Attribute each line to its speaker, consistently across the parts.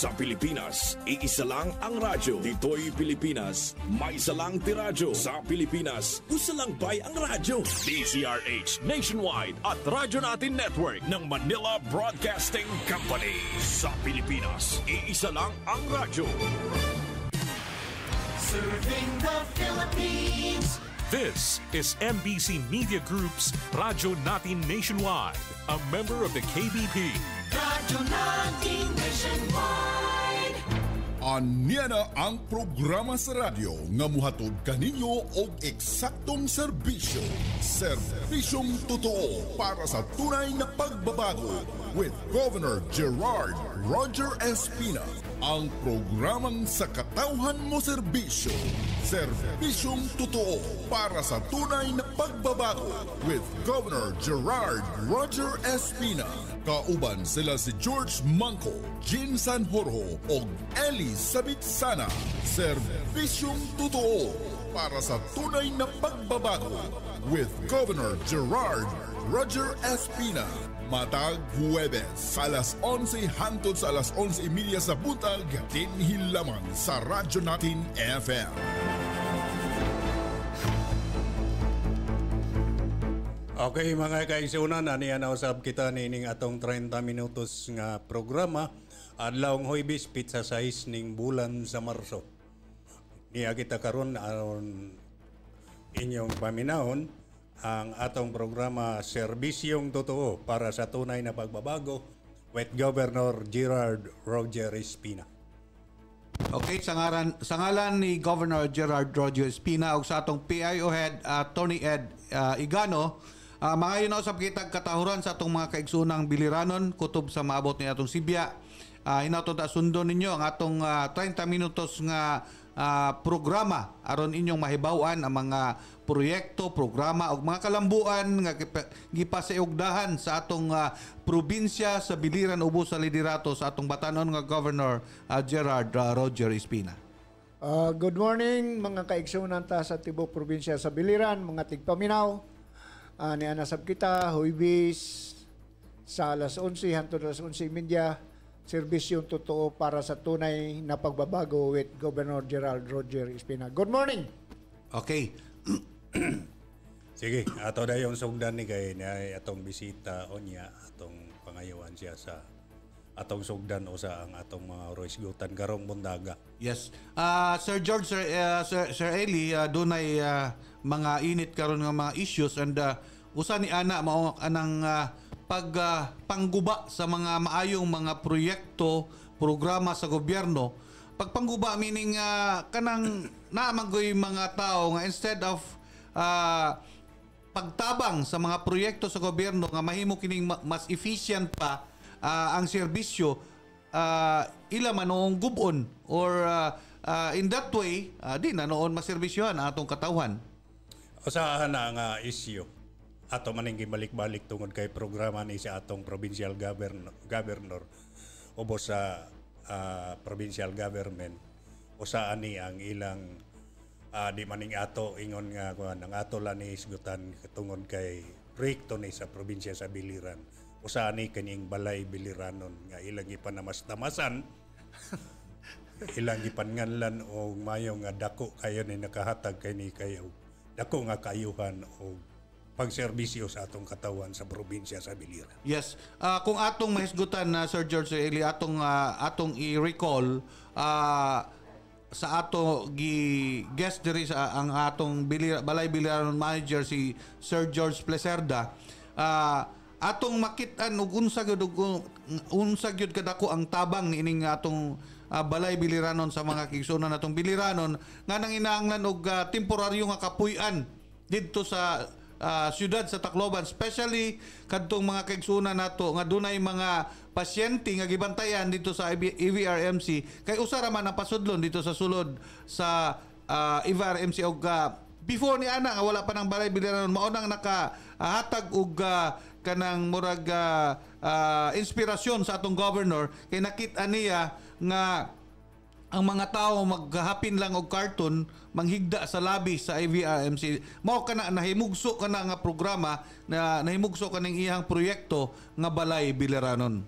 Speaker 1: Sa Pilipinas, iisa lang ang radyo. Dito'y Pilipinas, may isa lang tiradyo. Sa Pilipinas, usa lang bay ang radyo. DZRH Nationwide at Radyo Natin Network ng Manila Broadcasting Company. Sa Pilipinas, iisa lang ang radyo.
Speaker 2: Serving the Philippines.
Speaker 3: This is MBC Media Group's Radyo Natin Nationwide, a member of the KBP.
Speaker 2: Radyo Natin Nationwide.
Speaker 4: Anya na ang programa sa radyo nga muhatod kaninyo og eksaktong serbisyo. Serbisyong totoo para sa tunay na pagbabago with Governor Gerard Roger Espina. Ang programang sa katawhan mo serbisyo. Serbisyong totoo para sa tunay na pagbabago with Governor Gerard Roger Espina. Kauban sila si George Manco, Jean Sanjorjo o Eli Sabitsana. Serbisyong totoo para sa tunay na pagbabago with Governor Gerard Roger Espina. Matag Huwebes, alas 11 hangtod sa alas 11:30 sa buntag, dinhi lamang sa Radyo Natin FM.
Speaker 5: Okay mga kaigsunan, aniya na usab kita nining atong 30 minutos nga programa adlawng Huwebes pizza size ning bulan sa Marso. Niya kita karon aron inyong paminahon ang atong programa Serbisyong Totoo para sa tunay na pagbabago with Governor Gerard Roger Espina.
Speaker 6: Okay, sa ngalan ni Governor Gerard Roger Espina ug sa atong PIO head Tony Ed Igano, mga usab kitag katahuran sa atong mga kaigsunang biliranon kutob sa maabot ni atong Sibya. Hinaton ta sundon ninyo ang atong 30 minutos nga programa aron inyong mahibaw-an ang mga proyekto, programa ug mga kalambuan nga gipasiugdahan sa atong probinsya sa biliran ubos sa liderato sa atong batanon nga Governor Gerard Roger Espina.
Speaker 7: Good morning mga kaigsunan ta sa tibok probinsya sa biliran, mga tigpaminaw. Nianasab kita Huwebes sa alas 11 hangtod alas 11:30. Serbisyong totoo para sa tunay na pagbabago with Governor Gerard Roger Espina. Good morning!
Speaker 6: Okay.
Speaker 5: Sige, ato na yung sugdan ni kay atong bisita o niya, atong pangayawan siya sa atong sugdan o sa ang atong mga roisgutan karong bundaga.
Speaker 6: Yes. Sir George, Sir Eli, dunay mga init karon nga mga issues and usa ni ana mao anang pagpangguba sa mga maayong mga proyekto, programa sa gobyerno. Pagpangguba meaning kanang naamagoy mga tao nga instead of pagtabang sa mga proyekto sa gobyerno nga mahimo kining mas efficient pa ang serbisyo, ila man noong gubon or in that way di na noon maserbisyohan ang atong katawhan.
Speaker 5: Usahan na nga issue ato maning gibalik-balik tungod kay programa ni sa atong provincial governor ubos sa provincial government. Usaan ni ang ilang di maning ato ingon nga ang ato lang ni isgutan tungod kay proyekto ni sa probinsya sa biliran. Usaan ni kaning balay biliranon nga ilang ipanamas-tamasan ilang ipanganlan o mayo nga dako kayo ni nakahatag kay ni kayo dako nga kayuhan o pagserbisyo sa atong katawan sa probinsya sa biliran.
Speaker 6: Yes. Kung atong mahisgutan na Sir George Eli atong i-recall sa ato guest diri sa ang atong balay biliran manager si Sir George Plecerda, atong makitan og unsa gyud kadako ang tabang niining atong balay biliranon sa mga kigsunan natong biliranon nga nanginahanglan og temporaryo nga kapuy-an didto sa siyudad sa Tacloban, especially kadtong mga kaigsunan nato nga dunay mga pasyente nga gibantayan dito sa EVRMC kay usa ra man ang pasudlon dito sa sulod sa EVRMC og before ni ana nga wala pa nang balay biliranon mao nang nakahatag og kanang murag inspirasyon sa atong governor kay nakit-an niya nga ang mga tao maghahapin lang og karton manghigda sa labi sa IVRMC mao kana nahimugso kana nga programa na nahimugso kaning iyang proyekto nga balay biliranon.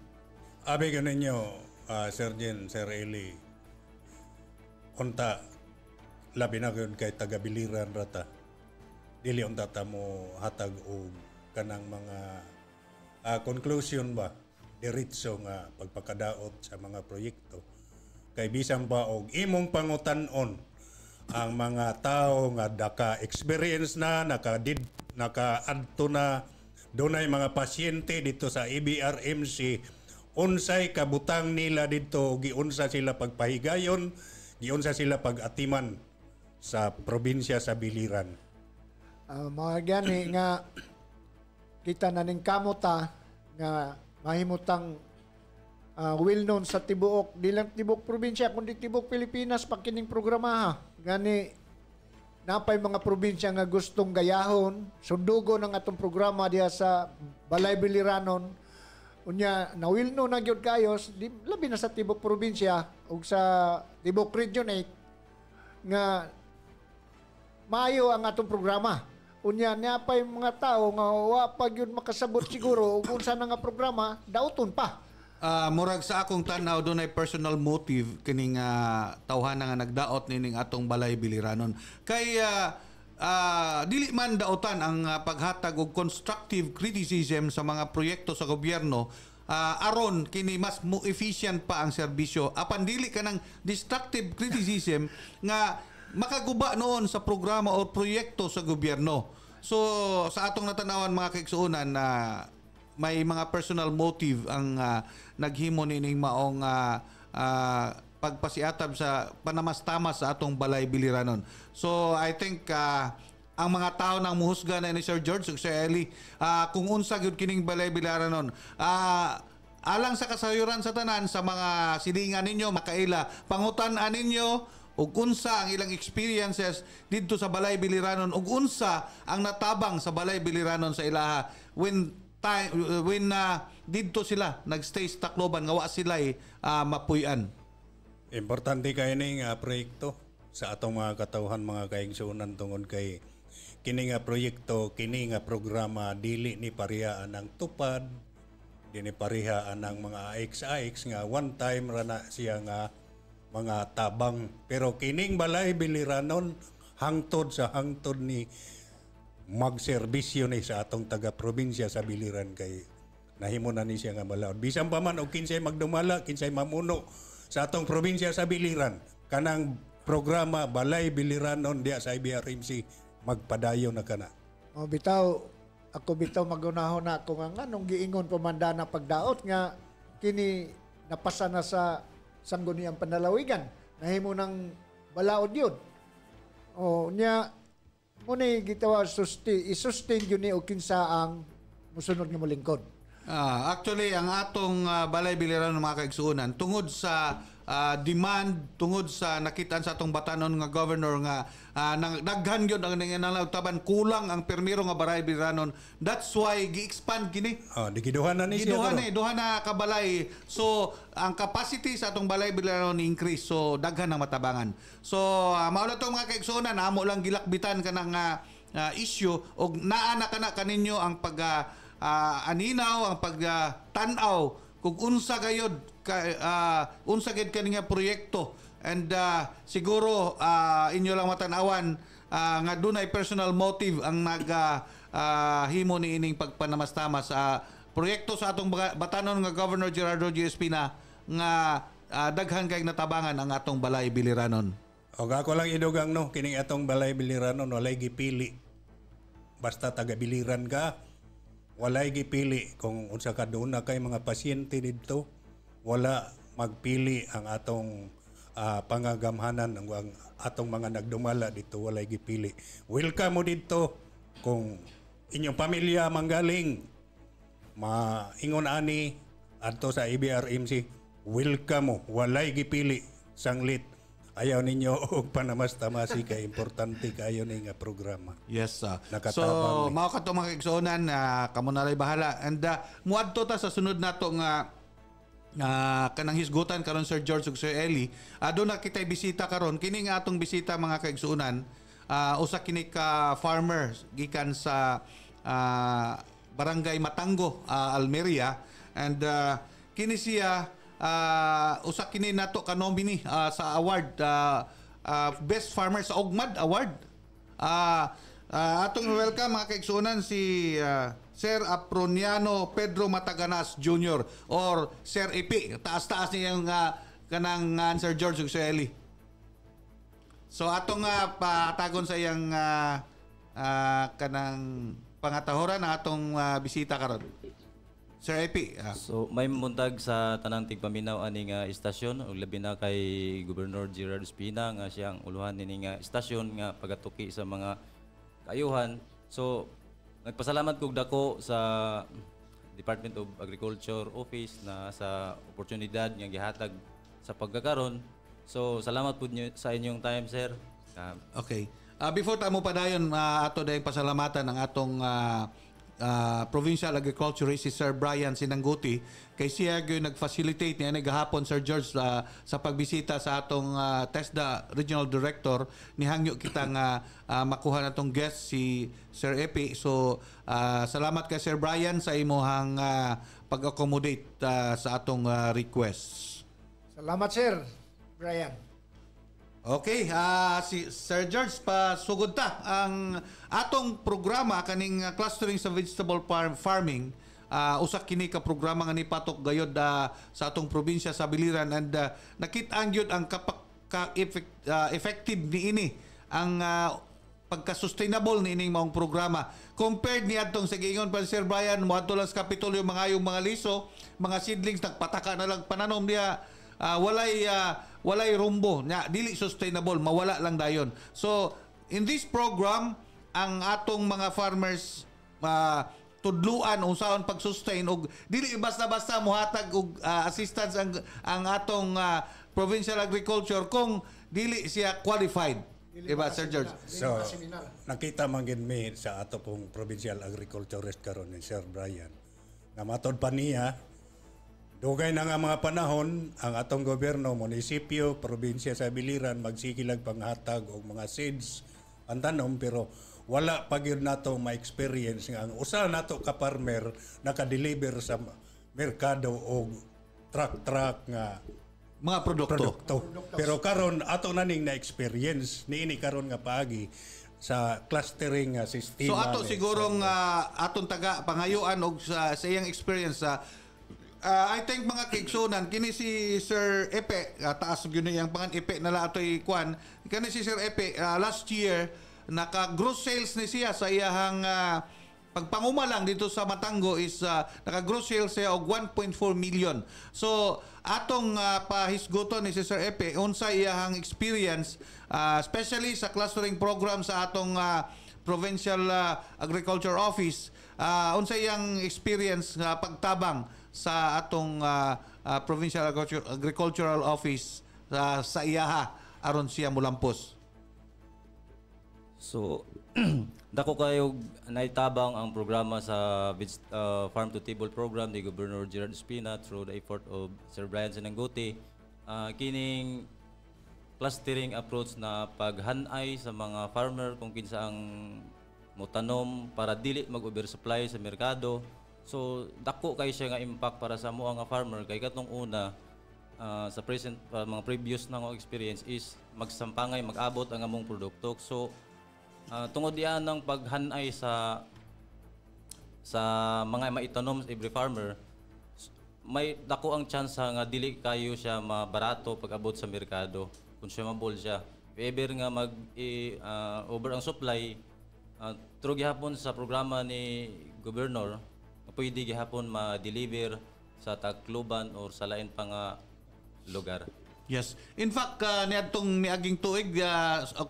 Speaker 5: Abi ganinyo Sir Eli, unta labi na yun kay taga-biliran rata. Dili unta ta mo hatag og kanang mga conclusion ba diretso nga pagpakadaot sa mga proyekto. Kay bisan pa og imong pangutan-on ang mga tao nga naka-experience na, naka-adto na, dunay mga pasyente dito sa ABRMC, unsay kabutang nila dito, giunsa sila pagpahigayon, giunsa sila pag-atiman sa probinsya sa biliran.
Speaker 7: Mga gani nga kita na ning kamuta nga mahimutang well-known sa tibuok, di lang tibuok probinsya, kundi tibuok Pilipinas pagkining programa ha. Gani, napay mga probinsya nga gustong gayahon, sundugo ng atong programa diha sa Balay Biliranon. Unya, na well-known na gyud kayos, di, labi na sa tibuok probinsya ug sa tibuok Region 8 nga maayo ang atong programa. Unya, napay mga tao nga wa pa gyud makasabot siguro ug unsa na nga programa, dauton pa.
Speaker 6: Murag sa akong tanaw doon ay personal motive kining tawhana nga nagdaot nining atong Balay Biliranon. Kay dili man daotan ang paghatag og constructive criticism sa mga proyekto sa gobyerno aron kini mas mo efficient pa ang serbisyo. Apan dili kanang destructive criticism nga makaguba noon sa programa o proyekto sa gobyerno. So sa atong natanawan mga kaigsuonan na may mga personal motive ang naghimo nining maong pagpasiatab sa panamastamas sa atong Balay Biliranon. So I think ang mga tao nang muhusga na ni Sir George ug Sir Eli kung unsa gyud kining Balay Biliranon alang sa kasayuran sa tanan sa mga silingan ninyo makaila pangutan-an ninyo ug unsa ang ilang experiences didto sa Balay Biliranon ug unsa ang natabang sa Balay Biliranon sa ilaha when didto sila nagstay sa Tacloban nga wa sila mapuy-an.
Speaker 5: Importante kay ning proyekto sa atong mga katawhan mga kaigsuonan tungod kay kini nga proyekto, kini nga programa dili ni parihaan ang tupad, dili parihaan ang mga AX nga one time ra na siya nga mga tabang. Pero kining Balay Biliranon hangtod sa hangtod ni magserbisyo ni sa atong taga-probinsya sa biliran kay nahimo na ni siya nga balaod. Bisan pa man og kinsay magdumala, kinsay mamuno sa atong probinsya sa biliran, kanang programa Balay Biliranon diya sa IBRMC magpadayon na kana.
Speaker 7: Ako bitaw magunahon na ako nga nung giingon pamandana pagdaot nga kini napasa na sa sangguniang panalawigan. Nahimo ng balaod yun. O nya muna gitawa i-sustain yun ni o kinsa ang musunod nga molingkod.
Speaker 6: Actually, ang atong Balay Biliranon mga kaigsuonan tungod sa demand, tungod sa nakitaan sa atong batanon nga governor nga daghan gyud ang nanalagtaban kulang ang permiro nga Balay Biliranon. That's why gi-expand kini.
Speaker 5: Digiduhan na ni siya.
Speaker 6: Duha na kabalay. So, ang capacity sa atong Balay Biliranon increase. So, daghan ang matabangan. So, mao na to mga kaigsuonan, amo lang gilakbitan kanang issue og naa na kana kaninyo ang pag aninaw, ang pagtanaw kung unsa gayud unsa gid kani nga proyekto. And siguro inyo lang matanawan nga dunay personal motive ang himo ni ining pagpanamastama sa proyekto sa atong batanon nga Governor Gerardo G. Espina nga daghan kay natabangan ang atong Balay Biliranon.
Speaker 5: O ako lang idugang no, kining atong Balay Biliranon walay gipili. Basta taga-biliran ka, walay gipili kung unsa ka doon na kay mga pasyente dito, wala magpili ang atong pangagamhanan ang atong mga nagdumala dito, walay gipili. Welcome mo dito kung inyong pamilya manggaling maingon ani adto sa IBRMC, welcome mo, walay gipili sanglit. Ayaw ninyo og panamasta-masi kay importante kayo ni nga programa.
Speaker 6: Yes,
Speaker 5: nakatabang.
Speaker 6: So, mao ka to mga kaigsuonan, kamo na lay bahala. And muadto ta sa sunod nato nga kanang hisgutan karon Sir George ug Sir Eli. Aduna kitay bisita karon. Kini nga atong bisita mga kaigsuonan, usa kini ka farmer gikan sa Barangay Matango, Almeria. And kini siya usa kini nato ka nominee sa award Best Farmer sa Ogmad Award. Atong welcome mga kaigsunan si Sir Aproniano Pedro Mataganas Jr. or Sir EP. Taas-taas niya yung kanang Sir George Ugseli. So atong patagon sa iyang kanang pangatahoran na atong bisita karon. Sir EP.
Speaker 8: So may muntag sa tanang tigpaminaw ani nga istasyon ug labi na kay Gobernador Gerard Espina nga siyang uluhan nini nga istasyon nga pagatuki sa mga kaayuhan. So nagpasalamat kog dako sa Department of Agriculture Office na sa oportunidad nga gihatag sa pagkakaron. So salamat pud sa inyong time, sir.
Speaker 6: Okay. Before ta mo padayon ato dayong pasalamatan ang atong Provincial Agriculturist si Sir Brian Sinangguti kay siya gyud nag-facilitate niya gahapon Sir George sa pagbisita sa atong TESDA Regional Director ni hangyo kita nga makuha natong guest si Sir Epi. So salamat kay Sir Brian sa imong pag-accommodate sa atong request.
Speaker 7: Salamat, Sir Brian.
Speaker 6: Okay, si Sir George, pasugod ta ang atong programa kaning clustering sa vegetable farming. Usa kini ka programa nga nipatok gayod sa atong probinsya sa Biliran and nakit-an gyud ang effective niini ang pagka-sustainable niining maong programa compared ni adtong sa giingon pa Sir Brian moadto lang sa Kapitolyo mga liso, mga seedlings nagpataka na lang pananom diya. Walay rumbo nya dili sustainable, mawala lang dayon. So in this program ang atong mga farmers tudluan unsaon pag-sustain og dili basta-basta mohatag og assistance ang atong provincial agriculture kung dili siya qualified. Diba, Sir George?
Speaker 5: So, nakita man gid mi sa ato pong provincial agriculturist karon ni Sir Brian na matod pa niya dugay na nga mga panahon ang atong gobyerno, munisipyo, probinsya sa Biliran magsikilag panghatag og mga seeds pantanom pero wala pa gyud nato ma-experience nga ang usa nato ka farmer naka-deliver sa merkado og truck nga
Speaker 6: mga produkto.
Speaker 5: Pero karon ato naning na-experience niini karon nga paagi sa clustering system.
Speaker 6: So ato sigurong atong taga pangayuan og sa iyang experience I think mga kaigsunan kini si Sir Epe taas gyud yang pangan Epe nala atoy kwan kani si Sir Epe last year naka gross sales ni siya sa iyahang pagpanguma lang dito sa Matango is naka gross sales siya og 1.4 million. So atong pahisgoton ni si Sir Epe unsa iyahang experience especially sa clustering program sa atong Provincial Agriculture Office unsa iyang experience nga pagtabang sa atong Provincial Agricultural Office sa iyaha aron siya mulampos.
Speaker 8: So dako kayo naitabang ang programa sa Farm to Table program ni Governor Gerard Espina through the effort of Sir Brian Sinangguti. Kining clustering approach na paghanay sa mga farmer kung kinsa ang motanom para dili mag-oversupply sa merkado. So dako kay siya nga impact para sa mo nga farmer kay katong una sa present mga previous na nga experience is magsampangay mag-abot ang among produkto. So tungod diyan ng paghanay sa mga maitanom sa every farmer may dako ang chance nga dili kayo siya mabarato pag-abot sa merkado, consumable siya. If ever nga over ang supply through gihapon sa programa ni Governor pwede gihapon ma-deliver sa Tacloban or sa lain pa nga lugar.
Speaker 6: Yes. In fact, niadtong niaging tuig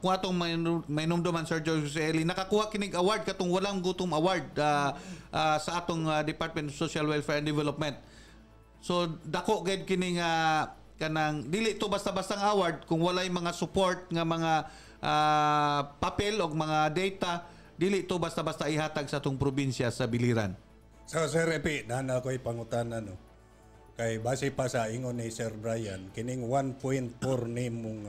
Speaker 6: kung atong mainumduman Sir George Eli nakakuha kinig award katong walang gutom award sa atong Department of Social Welfare and Development. So dako gid kini nga kanang dili to basta-basta ang award kung walay mga support nga mga papel o mga data, dili to basta-basta ihatag sa atong probinsya sa Biliran.
Speaker 5: So Sir Epi, nana ko'y pangutanan kay base pa sa ingon ni Sir Brian, kining 1.4 nimong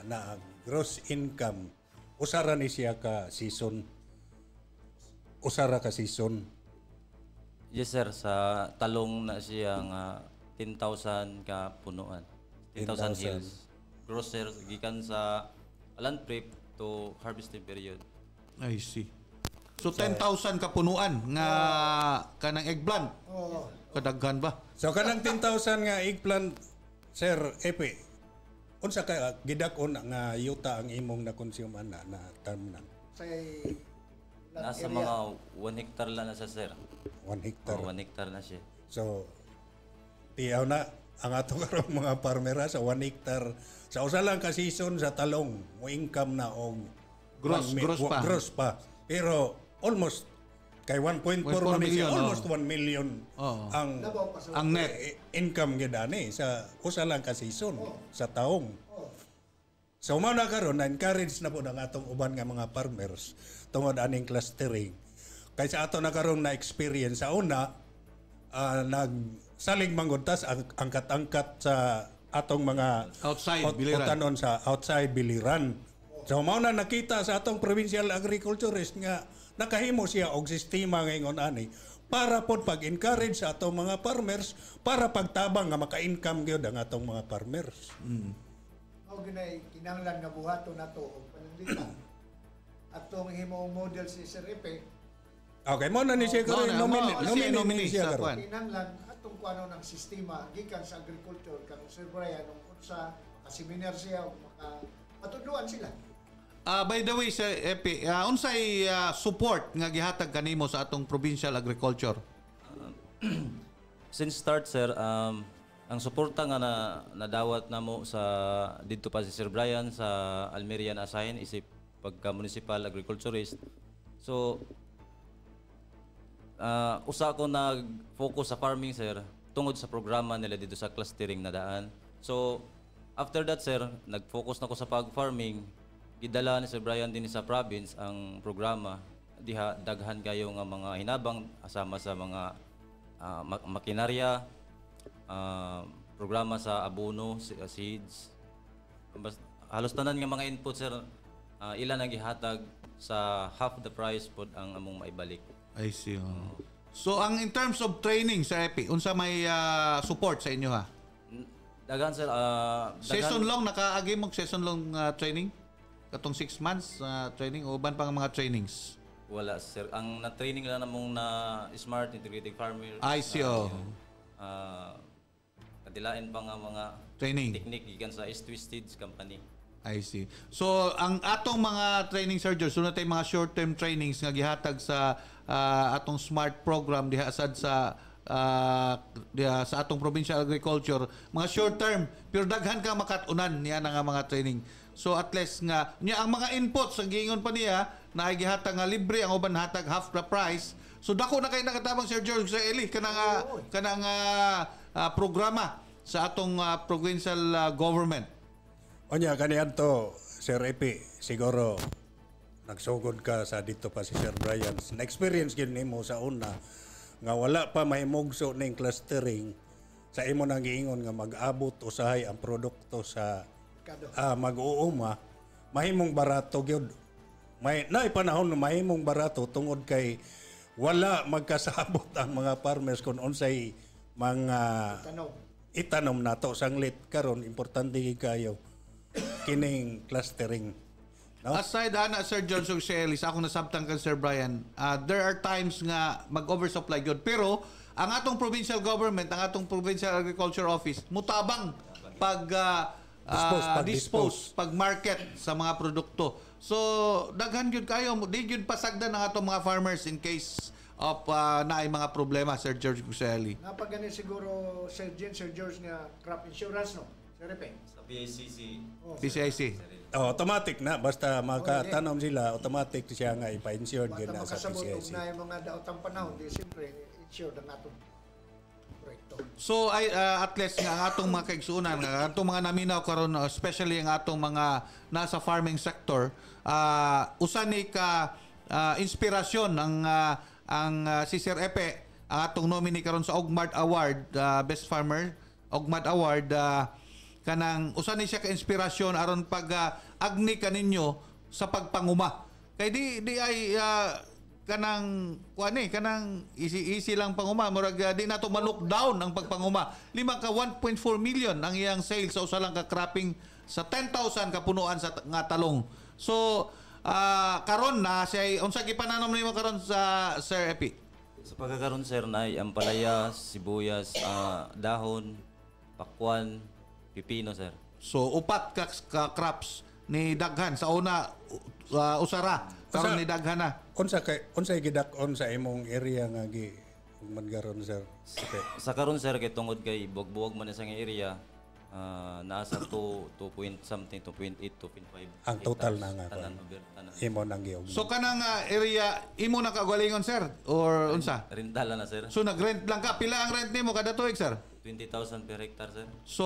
Speaker 5: na gross income, usara ni siya ka season. Usara ka season.
Speaker 8: Yes sir, sa talong na siya nga 10,000 ka punuan. 10,000 hills. Gross sir, gikan sa land prep to harvesting period.
Speaker 6: I see. So 10,000 ka punuan nga kanang eggplant. Kadaghan ba?
Speaker 5: So kanang 10,000 nga eggplant, Sir Epe, unsa ka gidak-on nga yuta ang imong na-consume na terminal?
Speaker 7: Say,
Speaker 8: Nasa mga 1 hectare lang na sa sir.
Speaker 5: 1 hectare.
Speaker 8: 1 hectare na siya.
Speaker 5: So, tiyaw na ang ato karong mga farmera sa 1 hectare sa usa lang ka season sa talong mo income na og gross pa. Pero almost kay 1.4 million, almost 1 million ang net income gidani sa usa lang ka season sa taong. So mao na karon na encourage na po ang atong uban nga mga farmers tungod aning clustering. Kay sa ato na karon na experience sa una nagsalig mangguntas ang katangkat sa atong mga
Speaker 6: outside biliran.
Speaker 5: Sa outside biliran. So mao na nakita sa atong provincial agriculturist nga nakahimo siya og sistema ngayon ani para pod pag-encourage sa atong mga farmers para pagtabang nga maka-income gyud ang atong mga farmers.
Speaker 7: Mao ginay kinahanglan nga buhaton nato og pananglitan. Atong himo model si Sir Epe.
Speaker 5: Okay, mo na ni siya karon nominee siya karon.
Speaker 7: Kinahanglan atong kuano ng sistema gikan sa agriculture kanang Sir Brian unsa makaseminar siya o matudluan sila.
Speaker 6: By the way, Sir Epe, unsay support nga gihatag kanimo sa atong provincial agriculture?
Speaker 8: Since start sir, ang suporta nga nadawat namo sa didto pa si Sir Brian sa Almeria na assign isip pagka municipal agriculturist. So usa ko nag-focus sa farming sir tungod sa programa nila dito sa clustering na daan. So after that sir, nag-focus na ko sa pag-farming. Gidala ni Sir Brian din sa province ang programa. Diha daghan kayo nga mga hinabang asama sa mga makinarya, programa sa abono, seeds. Halos tanan nga mga input sir, ilan ang gihatag sa half the price pod ang among maibalik.
Speaker 6: I see. So ang in terms of training Sir Epe, unsa may support sa inyo ha?
Speaker 8: Daghan sir,
Speaker 6: season long nakaagi mo season long training? Katong 6 months training o uban pang mga trainings?
Speaker 8: Wala sir. Ang na-training lang namong na Smart Integrated Farmer.
Speaker 6: I see.
Speaker 8: Kadilain pa nga mga
Speaker 6: training
Speaker 8: technique gikan sa S-Twisted Company.
Speaker 6: I see. So ang atong mga training Sir George, sunod tay mga short-term trainings nga gihatag sa atong SMART program diha sad sa sa atong provincial agriculture, mga short-term, pero daghan ka makatunan niya nga mga training. So at least nga niya ang mga inputs ang giingon pa niya na gihatag nga libre ang uban hatag half the price. So dako na kay nakatabang Sir George sa Eli kanang programa sa atong provincial government.
Speaker 5: Onya kaniadto Sir Epe, siguro nagsugod ka sa dito pa si Sir Brian. Na experience gid nimo sa una nga wala pa mahimugso ning clustering sa imo nang giingon nga mag-abot usahay ang produkto sa mag-uuma, mahimong barato gyud. May naay panahon na mahimong barato tungod kay wala magkasabot ang mga farmers kung unsay mga itanom nato sanglit karon importante kayo kining clustering. No?
Speaker 6: Aside ana Sir John Sogselis, ako nasabtan kan Sir Brian, there are times nga mag-oversupply gyud pero ang atong provincial government, ang atong provincial agriculture office mutabang pag dispose pag-market sa mga produkto. So daghan gyud kayo, di gyud pasagdan ang atong mga farmers in case of naay mga problema Sir George Guseli.
Speaker 7: Napagani siguro Sir George nga crop insurance no. Sir Epe.
Speaker 8: Sa PICC.
Speaker 6: PCIC.
Speaker 5: Automatic na basta makatanom sila, automatic siya nga ipa-insured gyud na sa
Speaker 7: makasabot
Speaker 5: PCIC.
Speaker 7: na yung mga daotang panahon, di siyempre insured ang atong proyekto.
Speaker 6: So at least nga ang atong mga kaigsuonan, nga atong mga naminaw karon, especially ang atong mga nasa farming sector, usa ni ka inspirasyon ang si Sir Epe, ang atong nominee karon sa OGMART Award, Best Farmer OGMART Award, kanang usa ni siya ka inspirasyon aron pag agni kaninyo sa pagpanguma. Kay di ay kanang kanang easy lang panguma murag di na to ma-lockdown ang pagpanguma. 1.4 million ang iyang sales sa usa lang ka cropping sa 10,000 ka punuan sa nga talong. So karon na siya unsa gipananom nimo karon sa Sir Epi?
Speaker 8: Sa pagkakaroon, sir, na ay ampalaya, sibuyas, dahon, pakwan, pipino, sir.
Speaker 6: So upat ka crops ni daghan sa una usara karon ni daghan na.
Speaker 5: Unsa gidak-on sa imong area nga gi mangaron sir?
Speaker 8: Sa karon, sir, kay tungod kay buwag-buwag man sa nga area, nasa 2.8, 2.5.
Speaker 5: Ang total na nga.
Speaker 8: Tanan.
Speaker 5: Imo nang giog.
Speaker 6: So kanang area imo na kagalingon sir or unsa?
Speaker 8: Rentala na, sir.
Speaker 6: So nag-rent lang ka, pila ang rent nimo kada tuig sir?
Speaker 8: 20,000 per hectare, sir.
Speaker 6: So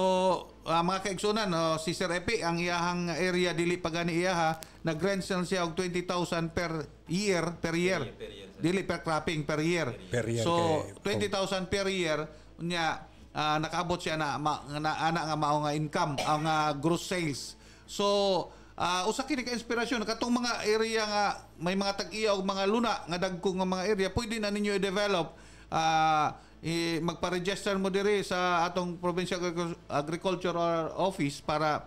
Speaker 6: mga kaigsunan si Sir Epi ang iyahang area dili pa gani iyaha nag-rent siya og 20,000 per year.
Speaker 8: Per year, sir.
Speaker 6: Dili per cropping per year.
Speaker 5: Per year
Speaker 6: So 20,000 per year unya nakaabot siya na ana nga mao nga income ang gross sales. So usa kini ka inspirasyon katong mga area nga may mga tag-iya og mga luna nga dagko nga mga area pwede na ninyo i-develop magpa-register mo diri sa atong Provincial Agricultural Office para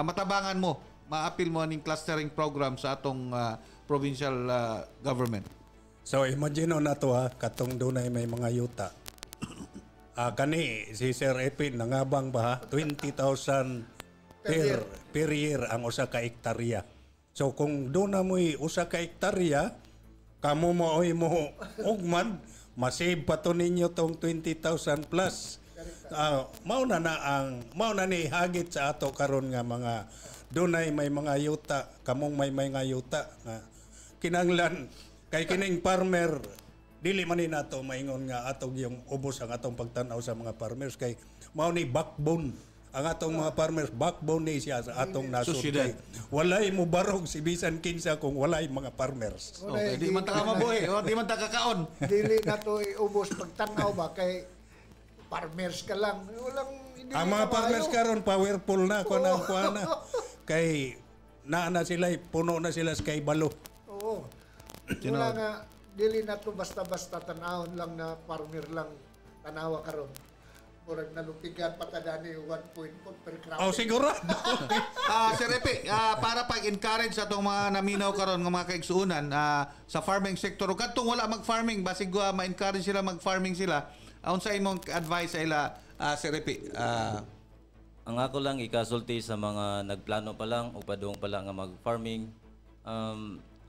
Speaker 6: matabangan mo ma-appeal mo ning clustering program sa atong provincial government.
Speaker 5: So imagine na to katong dunay may mga yuta. Kani si Sir Epi nangabang ba 20,000 per year ang usa ka hektarya. So kung doon na mo'y usa ka hektarya, kamo mo ugman, masave pa to ninyo tong 20,000 plus. Mao na ni hagit sa ato karon nga mga dunay may mga yuta, kamong may mga yuta nga kinanglan kay kining farmer dili man ni nato maingon nga atong yung ubos ang atong pagtan-aw sa mga farmers kay mao ni backbone ang atong mga farmers, backbone ni siya sa atong nasod. Walay mo barog si bisan kinsa kung walay mga farmers.
Speaker 6: Okay, di man ta mabuhi, di man ta kakaon.
Speaker 7: Dili na to ubos pagtanaw ba kay farmers ka lang.
Speaker 5: Ang mga farmers karon powerful na kuana kay na sila puno na sila sa kay balo.
Speaker 7: Oo. Wala nga dili na to basta-basta tanawon lang na farmer lang tanawa karon. Murag nalupigan pa kada ni 1.4 per crop.
Speaker 5: Oh, siguro.
Speaker 6: Sir Epi, para pag-encourage sa itong mga naminaw karon ng mga kaigsuunan sa farming sector, o katong wala mag-farming, basig ma-encourage sila mag-farming sila, unsa imong advice sa ila, Sir Epi?
Speaker 8: Ang ako lang ikasulti sa mga nagplano pa lang o padung pa lang nga mag-farming,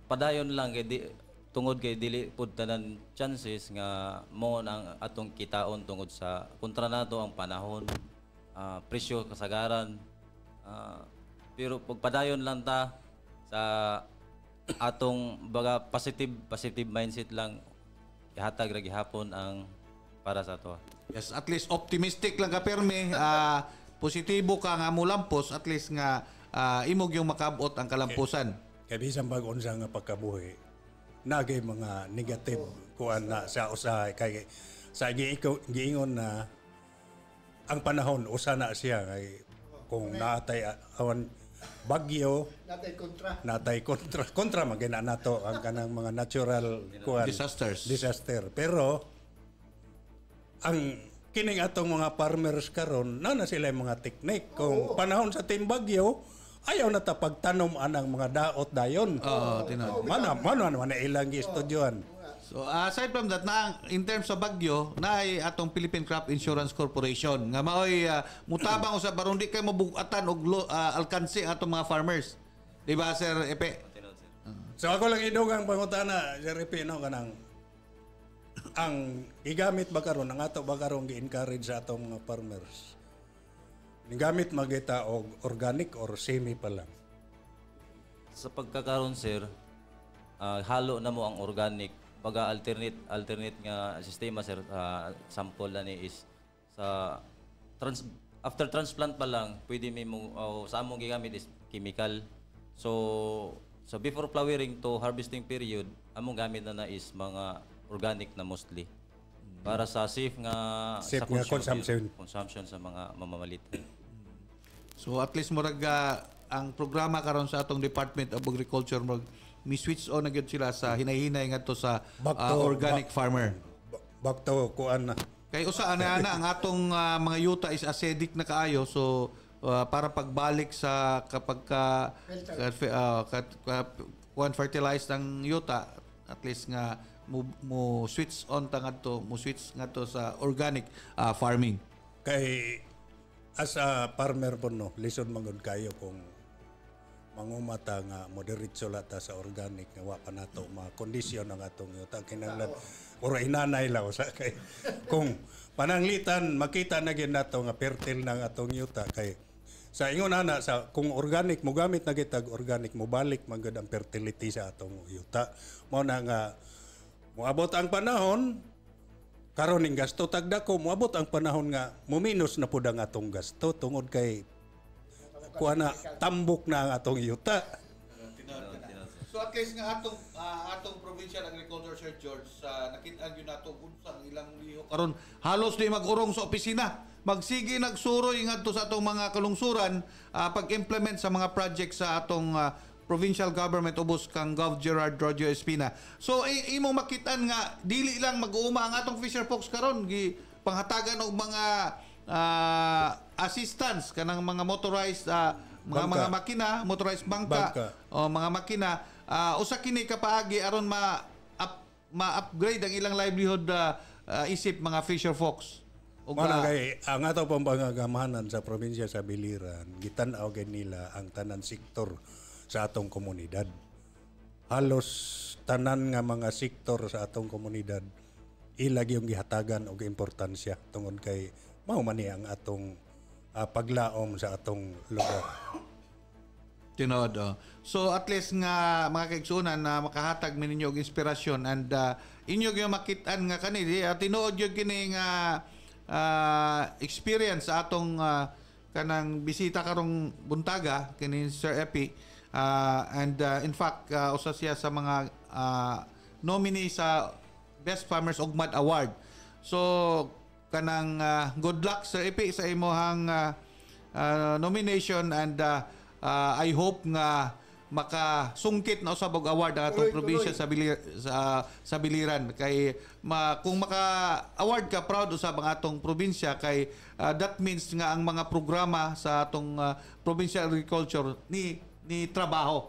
Speaker 8: padayon lang kay tungod kay dili pud tanan chances nga mo ang atong kitaon tungod sa kontra nato ang panahon, presyo kasagaran, pero pagpadayon lang ta sa atong baga positive mindset lang ihatag ra gihapon ang para sa to.
Speaker 6: Yes, at least optimistic lang ka permi, positibo ka nga mulampos, at least nga imog yung makabot ang kalampusan.
Speaker 5: Kay bisan bag-unsa nga pagkabuhi nagay mga negative kuan na sa usahay kay sa giingon na ang panahon usa na siya kay kung naatay awan bagyo natay kontra magina nato ang kanang mga natural kuan disaster pero ang kining atong mga farmers karon na sila mga technique kung panahon sa timbagyo ayaw na ta pagtanom anang mga daot dayon. Mano na ilang istudyohan.
Speaker 6: So aside from that, in terms of bagyo, naay atong Philippine Crop Insurance Corporation nga maoy mutabang usab baron di kay mabugatan og alkansi atong mga farmers. Di ba, Sir Epe?
Speaker 5: So ako lang idugang pangutana, Sir Epe, no, kanang ang gigamit ba karon ang ato ba karon gi-encourage sa atong mga farmers? Gamit magita og organic or semi pa lang?
Speaker 8: Sa pagkakaroon, sir, halo na mo ang organic. Baga alternate nga sistema, sir, sample na ni is sa after transplant pa lang, pwede mo sa among gigamit is chemical. So before flowering to harvesting period, among gamit na is mga organic na mostly. Para sa safe nga consumption sa mga mamamalit.
Speaker 6: So at least murag ang programa karon sa atong Department of Agriculture mi-switch on na gyud sila sa hinay-hinay ngadto sa organic
Speaker 5: Back
Speaker 6: farmer.
Speaker 5: Back to kuan na.
Speaker 6: Kay usa ana ang atong mga yuta is acidic na kaayo, so para pagbalik sa kapag kuan fertilize ng yuta, at least nga mo switch on tangadto, mo switch ngadto sa organic farming.
Speaker 5: Kay as a farmer po no, lison magud kayo kung mangumata nga moderitso lata sa organic nga wa pa nato mga kondisyon ng atong yuta kinahanglan oro inanay law sa kay kung pananglitan makita na gyud nato nga fertile ng atong yuta kay sa ingon ana sa kung organic mo gamit na gitag organic mo balik man gud ang fertility sa atong yuta mao na nga moabot ang panahon karon ning gasto tagdako moabot ang panahon nga muminus na pud ang atong gasto tungod kay kuana tambok na ang atong yuta.
Speaker 6: So at least nga atong provincial agriculture Sir George nakita gyud nato unsa ang ilang lihok karon halos di mag-urong sa opisina, magsige nagsuroy ngadto sa atong mga kalungsuran pag-implement sa mga project sa atong provincial government ubos kang Gov Gerard Rodio Espina. So imo makitaan nga dili lang mag-uuma ang atong fisher folks karon gi panghatagan og mga assistance kanang mga motorized mga makina, motorized bangka. O mga makina usa kini kapaagi aron ma-upgrade ang ilang livelihood isip mga fisher folks.
Speaker 5: Ug kay ang ato pang pangagamahanan sa probinsya sa Biliran gitan-aw gid nila ang tanan sektor sa atong komunidad. Halos tanan nga mga sektor sa atong komunidad ilag yung gihatagan og importansya tungod kay mao man ni ang atong paglaom sa atong lugar.
Speaker 6: Tinod. So at least nga mga kaigsunan na makahatag mi ninyo og inspirasyon and inyo gyud makit-an nga kanili tinuod gyud kini nga experience sa atong kanang bisita karong buntaga kini Sir Epi and in fact usa siya sa mga nominee sa Best Farmers Ugmad Award. So kanang good luck Sir Epi sa imong nomination and I hope nga makasungkit na usab og award ang atong probinsya sa Biliran kay kung maka-award ka proud usab ang atong probinsya kay that means nga ang mga programa sa atong provincial agriculture ni trabaho.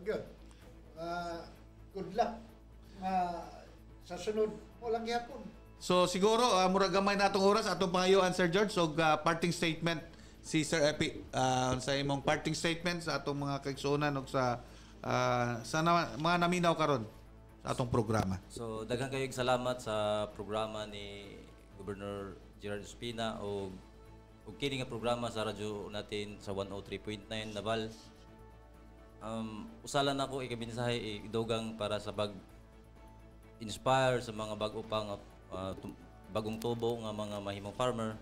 Speaker 7: Good. Good luck. Sa sunod mo lang gyapon.
Speaker 6: So siguro murag gamay na atong oras atong pangayoan Sir George og parting statement si Sir Epi sa imong parting statement sa atong mga kaigsuonan og sa mga naminaw karon sa atong programa.
Speaker 8: So daghang kayong salamat sa programa ni Governor Gerard Espina o kini nga programa sa radyo natin sa 103.9 Naval. Usalan ako ikabinsahe idugang para sa inspire sa mga bag-o pang bagong tubo nga mga mahimong farmer.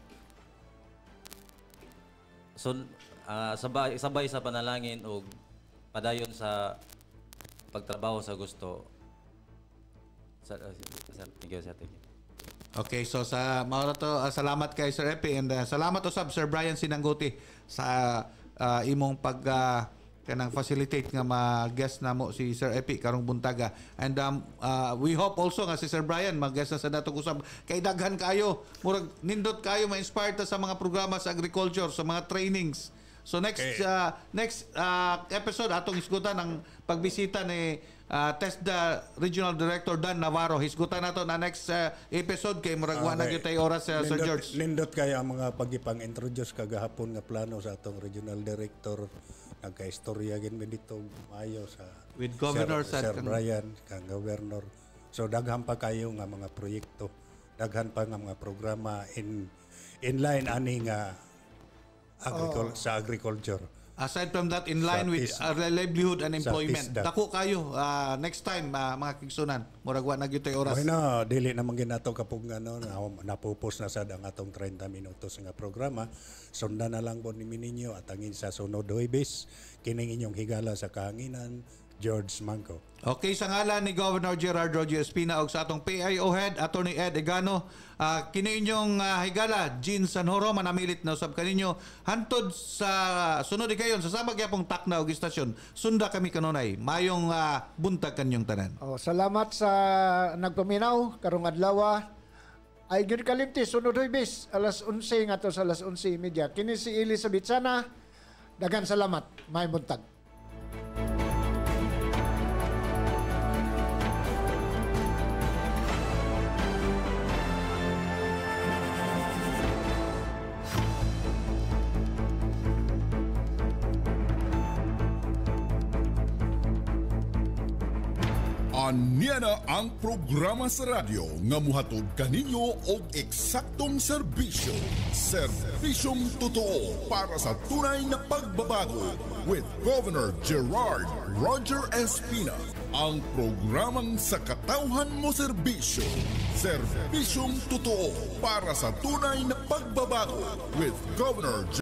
Speaker 8: So sabay sa panalangin o padayon sa pagtrabaho sa gusto. Thank you.
Speaker 6: Okay, so sa maura to salamat kay Sir Epi and salamat usab Sir Brian Sinangguti sa imong kanang facilitate nga mag-guest na mo si Sir Epi karong buntaga. And we hope also nga si Sir Brian mag-guest na sa natong usab kay daghan kayo murag nindot kayo ma-inspire ta sa mga programa sa agriculture, sa mga trainings. So next episode atong isgutan ang pagbisita ni TESDA Regional Director Dan Navarro. Hisgutan nato na next episode kay murag wa na gyud tay oras Sir George.
Speaker 5: Nindot kay ang mga pagipang-introduce kagahapon nga plano sa atong Regional Director. Nagka-istorya gid mi dito maayo sa
Speaker 6: with Governor
Speaker 5: Sir Brian kang Governor. So daghan pa kayo nga mga proyekto, daghan pa nga mga programa in line ani nga sa agriculture.
Speaker 6: Aside from that, in line with livelihood and employment. Dako kayo next time mga kigsunan. Murag wa na gyud tay oras.
Speaker 5: Okay na, dili naman ginato kapag napupos na sad ang atong 30 minutos nga programa. Sundan na lang po ni ninyo at angin sa sunod Huwebes. Kining inyong higala sa kahanginan, George Manco.
Speaker 6: Okay, sa ngalan ni Governor Gerard Roger Espina ug sa atong PIO head Attorney Ed Egano, kini inyong higala Jean Sanhoro manamilit na usab kaninyo hantod sa sunod kayon sa sabag yapong takna ug istasyon. Sunda kami kanunay. Mayong buntag kanyong tanan.
Speaker 7: Salamat sa nagpaminaw karong adlaw. Ay gyud kalimti sunod Huwebes alas 11 ngadto sa alas 11:30. Kini si Elizabeth Sana. Daghang salamat. May buntag.
Speaker 4: Anya na ang programa sa radyo nga muhatod kaninyo og eksaktong serbisyo. Serbisyong totoo para sa tunay na pagbabago with Governor Gerard Roger Espina. Ang programang sa katawhan mo serbisyo. Serbisyong totoo para sa tunay na pagbabago with Governor